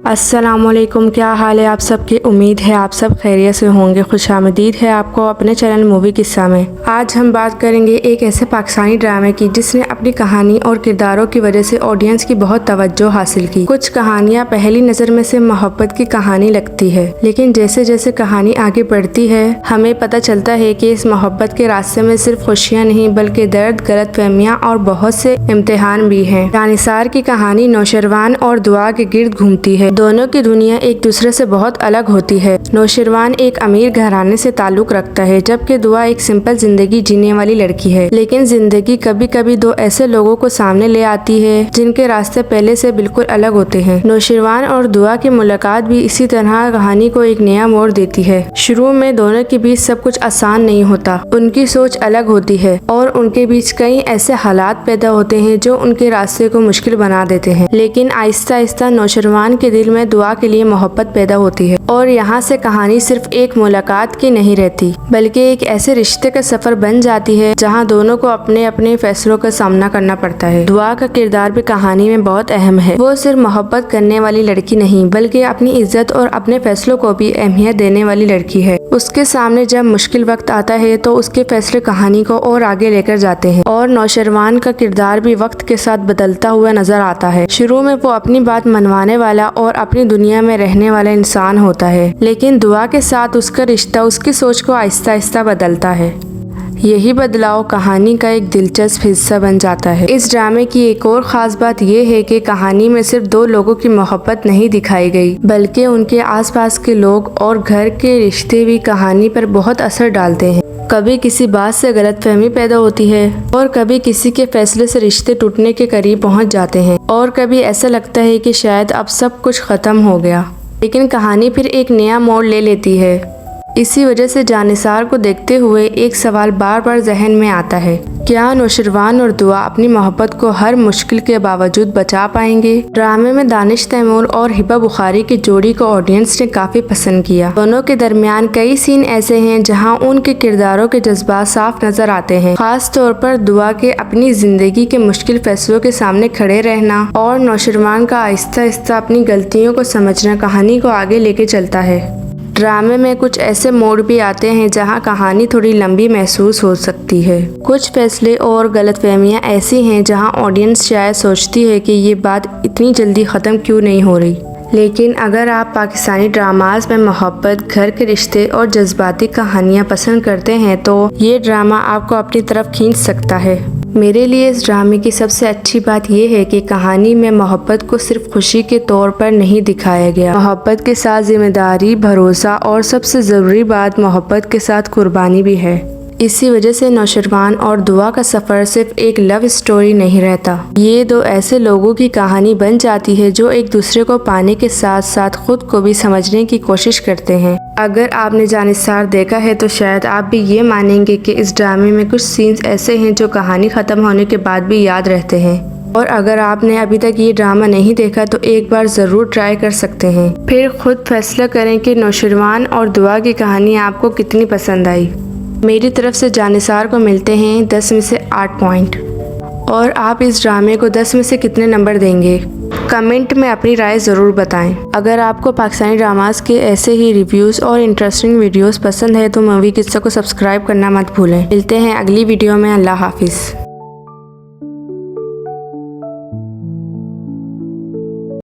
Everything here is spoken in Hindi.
अस्सलामुअलैकुम, क्या हाल है आप सबके। उम्मीद है आप सब खैरियत से होंगे। खुशामदीद है आपको अपने चैनल मूवी किस्सा में। आज हम बात करेंगे एक ऐसे पाकिस्तानी ड्रामे की जिसने अपनी कहानी और किरदारों की वजह से ऑडियंस की बहुत तवज्जो हासिल की। कुछ कहानियाँ पहली नज़र में से मोहब्बत की कहानी लगती है, लेकिन जैसे जैसे कहानी आगे बढ़ती है हमें पता चलता है कि इस मोहब्बत के रास्ते में सिर्फ खुशियाँ नहीं बल्कि दर्द, गलतफहमियाँ और बहुत से इम्तिहान भी हैं। जानिसार की कहानी नौशरवान और दुआ के गिर्द घूमती है। दोनों की दुनिया एक दूसरे से बहुत अलग होती है। नौशरवान एक अमीर घराने से ताल्लुक रखता है, जबकि दुआ एक सिंपल जिंदगी जीने वाली लड़की है। लेकिन जिंदगी कभी कभी दो ऐसे लोगों को सामने ले आती है जिनके रास्ते पहले से बिल्कुल अलग होते हैं। नौशरवान और दुआ की मुलाकात भी इसी तरह कहानी को एक नया मोड़ देती है। शुरू में दोनों के बीच सब कुछ आसान नहीं होता, उनकी सोच अलग होती है और उनके बीच कई ऐसे हालात पैदा होते हैं जो उनके रास्ते को मुश्किल बना देते हैं। लेकिन आहिस्ता आहिस्ता नौशरवान के दिल में दुआ के लिए मोहब्बत पैदा होती है और यहाँ से कहानी सिर्फ एक मुलाकात की नहीं रहती बल्कि एक ऐसे रिश्ते का सफर बन जाती है जहाँ दोनों को अपने अपने फैसलों का सामना करना पड़ता है। दुआ का किरदार भी कहानी में बहुत अहम है। वो सिर्फ मोहब्बत करने वाली लड़की नहीं बल्कि अपनी इज्जत और अपने फैसलों को भी अहमियत देने वाली लड़की है। उसके सामने जब मुश्किल वक्त आता है तो उसके फैसले कहानी को और आगे लेकर जाते हैं। और नौशरवान का किरदार भी वक्त के साथ बदलता हुआ नजर आता है। शुरू में वो अपनी बात मनवाने वाला और अपनी दुनिया में रहने वाला इंसान होता है, लेकिन दुआ के साथ उसका रिश्ता उसकी सोच को आहिस्ता आहिस्ता बदलता है। यही बदलाव कहानी का एक दिलचस्प हिस्सा बन जाता है। इस ड्रामे की एक और खास बात यह है कि कहानी में सिर्फ दो लोगों की मोहब्बत नहीं दिखाई गई बल्कि उनके आसपास के लोग और घर के रिश्ते भी कहानी पर बहुत असर डालते हैं। कभी किसी बात से गलतफहमी पैदा होती है और कभी किसी के फैसले से रिश्ते टूटने के करीब पहुंच जाते हैं और कभी ऐसा लगता है कि शायद अब सब कुछ खत्म हो गया, लेकिन कहानी फिर एक नया मोड़ ले लेती है। इसी वजह से जानिसार को देखते हुए एक सवाल बार बार जहन में आता है, क्या नौशरवान और दुआ अपनी मोहब्बत को हर मुश्किल के बावजूद बचा पाएंगे। ड्रामे में दानिश तैमूर और हिबा बुखारी की जोड़ी को ऑडियंस ने काफी पसंद किया। दोनों के दरमियान कई सीन ऐसे हैं जहां उनके किरदारों के जज्बात साफ नजर आते हैं। खास तौर पर दुआ के अपनी जिंदगी के मुश्किल फैसलों के सामने खड़े रहना और नौशरवान का आहिस्ता आहिस्ता अपनी गलतियों को समझना कहानी को आगे लेके चलता है। ड्रामे में कुछ ऐसे मोड़ भी आते हैं जहां कहानी थोड़ी लंबी महसूस हो सकती है। कुछ फैसले और गलतफहमियां ऐसी हैं जहां ऑडियंस शायद सोचती है कि ये बात इतनी जल्दी ख़त्म क्यों नहीं हो रही। लेकिन अगर आप पाकिस्तानी ड्रामाज में मोहब्बत, घर के रिश्ते और जज्बाती कहानियाँ पसंद करते हैं तो ये ड्रामा आपको अपनी तरफ खींच सकता है। मेरे लिए इस ड्रामे की सबसे अच्छी बात यह है कि कहानी में मोहब्बत को सिर्फ खुशी के तौर पर नहीं दिखाया गया। मोहब्बत के साथ जिम्मेदारी, भरोसा और सबसे ज़रूरी बात मोहब्बत के साथ कुर्बानी भी है। इसी वजह से नौशरवान और दुआ का सफ़र सिर्फ एक लव स्टोरी नहीं रहता, ये दो ऐसे लोगों की कहानी बन जाती है जो एक दूसरे को पाने के साथ साथ खुद को भी समझने की कोशिश करते हैं। अगर आपने जानिसार देखा है तो शायद आप भी ये मानेंगे कि इस ड्रामे में कुछ सीन्स ऐसे हैं जो कहानी ख़त्म होने के बाद भी याद रहते हैं। और अगर आपने अभी तक ये ड्रामा नहीं देखा तो एक बार ज़रूर ट्राई कर सकते हैं। फिर खुद फैसला करें कि नौशरवान और दुआ की कहानी आपको कितनी पसंद आई। मेरी तरफ से जानिसार को मिलते हैं 10 में से 8 पॉइंट। और आप इस ड्रामे को 10 में से कितने नंबर देंगे कमेंट में अपनी राय ज़रूर बताएं। अगर आपको पाकिस्तानी ड्रामास के ऐसे ही रिव्यूज़ और इंटरेस्टिंग वीडियोस पसंद है तो मूवी किस्सा को सब्सक्राइब करना मत भूलें। मिलते हैं अगली वीडियो में। अल्लाह हाफिज़।